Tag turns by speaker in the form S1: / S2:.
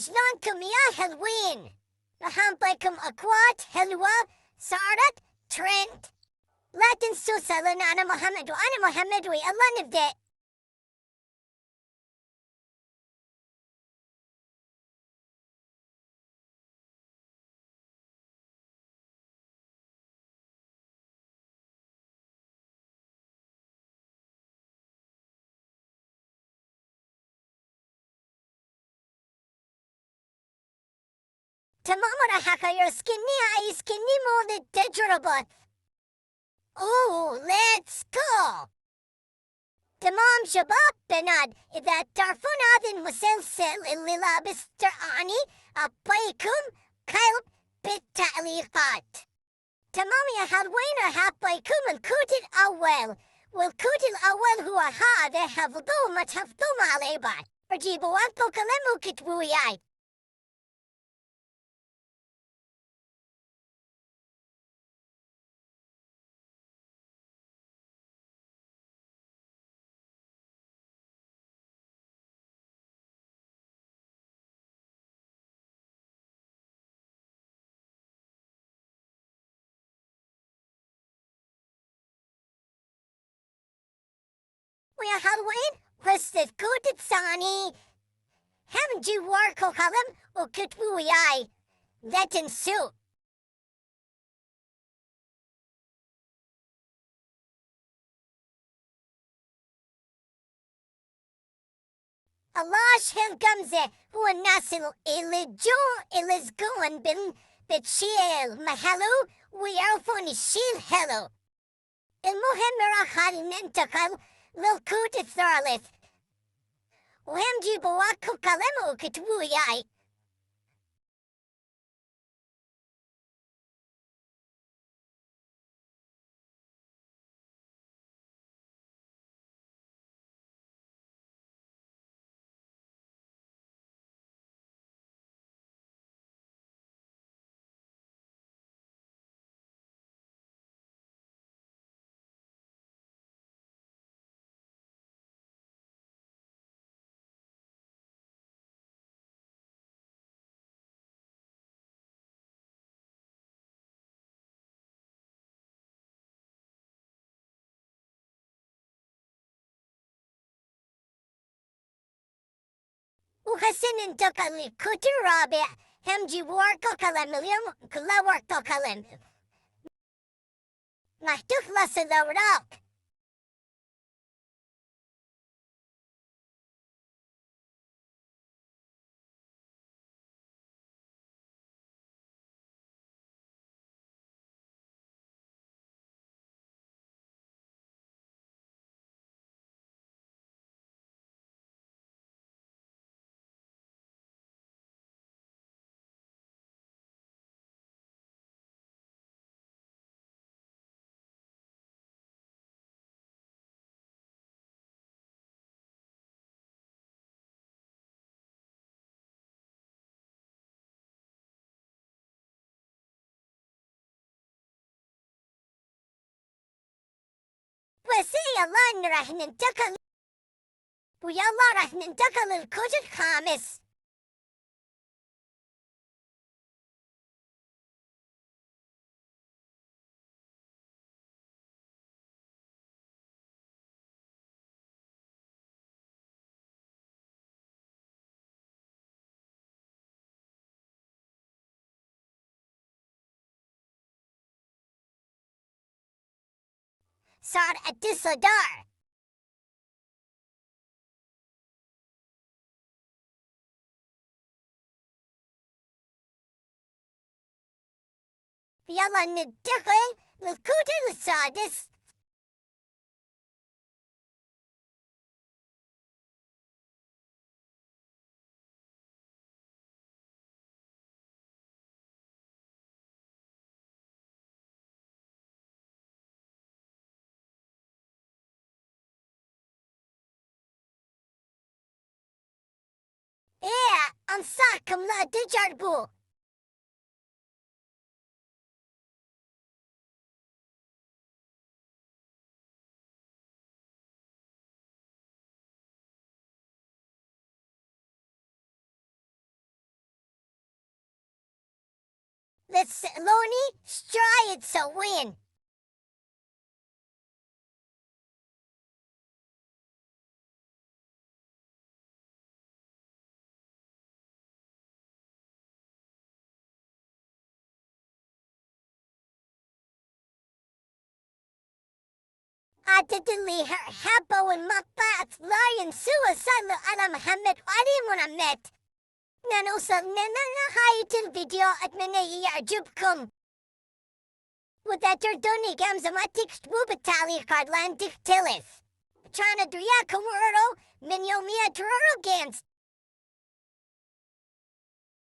S1: شلونكم يا حلوين؟ راح انطيكم اكواد حلوة صارت ترند. لا تنسوا سألونا انا محمد وانا محمد ويلا نبدأ. تمام راح اغير سكني اي سكني مو للتجربة. اوه ليتس جو. تمام شباب بنات، إذا تعرفون هذا المسلسل اللي لابس تراني أعطيكم قلب بالتعليقات. تمام يا حلوين، راح أعطيكم الكود الأول، والكود الأول هو هذا، حفظوه ما تحفظوه مع العباد. جيبوا ورقة وقلم وكتبوا وياي. ويا حلوين بس الكود الثاني هم جيبوا ورقة وقلم وكتبوا وياي، لا تنسوا. الله شهل قمزة هو الناس اللي يلزقون بتشيل محلو ويعرفون الشيل حلو. المهم راح ننتقل للكود الثالث، وهم جيبوا ورقة وقلم وكتبوا وياي. وهسه ننتقل للكود الرابع، هم جيبوا ورقة وقلم، اليوم كلها ورقة وقلم راح تخلص الأوراق. بس يلا راح ننتقل، ويلا راح ننتقل للكود الخامس. صار الصداع. يلا ننتقل للكود السادس. ايه انصحكم لا تجربوا. لوني شراي تسوين. أتدلي حبة والمطاعت لا ينسوا صلوا على محمد وعلي محمد. نوصل لنهاية الفيديو، أتمنى يعجبكم، وإذا تردوني قامزة ما تكتبوا بالتعليقات لأن تختلف. كان درياكم ورو من يومية رورو جيمز.